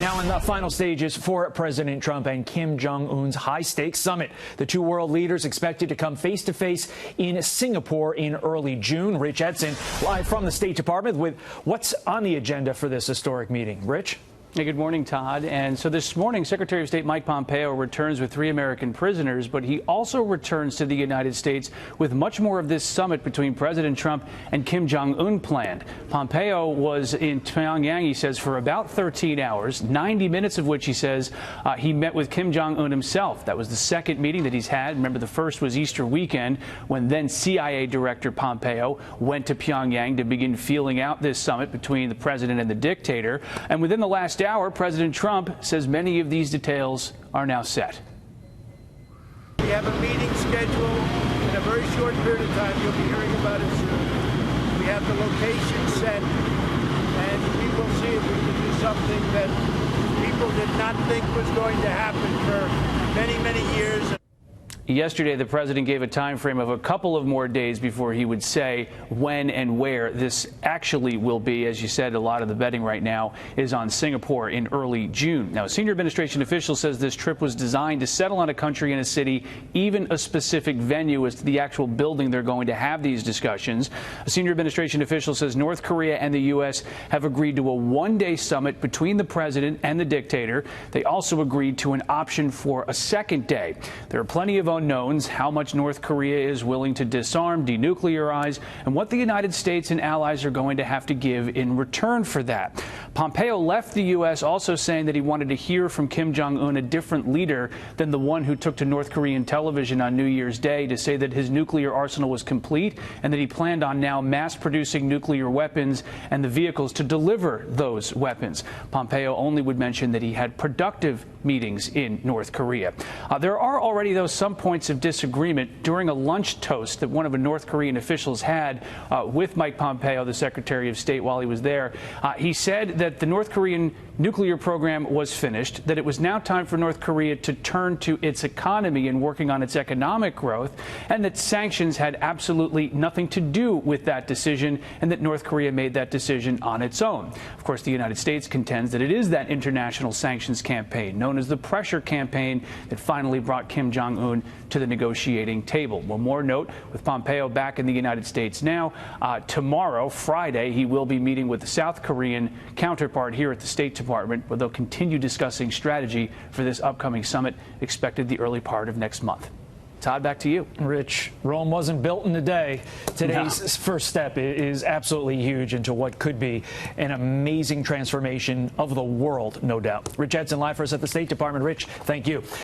Now in the final stages for President Trump and Kim Jong-un's high-stakes summit. The two world leaders expected to come face-to-face in Singapore in early June. Rich Edson, live from the State Department with what's on the agenda for this historic meeting. Rich? Hey, good morning, Todd. And so this morning, Secretary of State Mike Pompeo returns with 3 American prisoners, but he also returns to the United States with much more of this summit between President Trump and Kim Jong-un planned. Pompeo was in Pyongyang, he says, for about 13 hours, 90 minutes of which he says he met with Kim Jong-un himself. That was the second meeting that he's had. Remember, the first was Easter weekend when then CIA Director Pompeo went to Pyongyang to begin feeling out this summit between the president and the dictator. And within the last hour, President Trump says many of these details are now set. We have a meeting scheduled in a very short period of time. You'll be hearing about it soon. We have the location set, and we will see if we can do something that people did not think was going to happen for many, many years. Yesterday, the president gave a time frame of a couple of more days before he would say when and where this actually will be. As you said, a lot of the betting right now is on Singapore in early June. Now, a senior administration official says this trip was designed to settle on a country and a city, even a specific venue as to the actual building they're going to have these discussions. A senior administration official says North Korea and the U.S. have agreed to a one-day summit between the president and the dictator. They also agreed to an option for a second day. There are plenty of unknowns: how much North Korea is willing to disarm, denuclearize, and what the United States and allies are going to have to give in return for that. Pompeo left the U.S. also saying that he wanted to hear from Kim Jong-un, a different leader than the one who took to North Korean television on New Year's Day to say that his nuclear arsenal was complete and that he planned on now mass-producing nuclear weapons and the vehicles to deliver those weapons. Pompeo only would mention that he had productive meetings in North Korea. There are already, though, some points of disagreement during a lunch toast that one of the North Korean officials had with Mike Pompeo, the Secretary of State, while he was there. He said that the North Korean nuclear program was finished, that it was now time for North Korea to turn to its economy and working on its economic growth, and that sanctions had absolutely nothing to do with that decision, and that North Korea made that decision on its own. Of course, the United States contends that it is that international sanctions campaign, known as the pressure campaign, that finally brought Kim Jong-un to the negotiating table. One more note, with Pompeo back in the United States now, tomorrow, Friday, he will be meeting with the South Korean counterpart here at the State Department, where they'll continue discussing strategy for this upcoming summit, expected the early part of next month. Todd, back to you. Rich, Rome wasn't built in a day. Today's first step is absolutely huge into what could be an amazing transformation of the world, no doubt. Rich Edson, live for us at the State Department. Rich, thank you.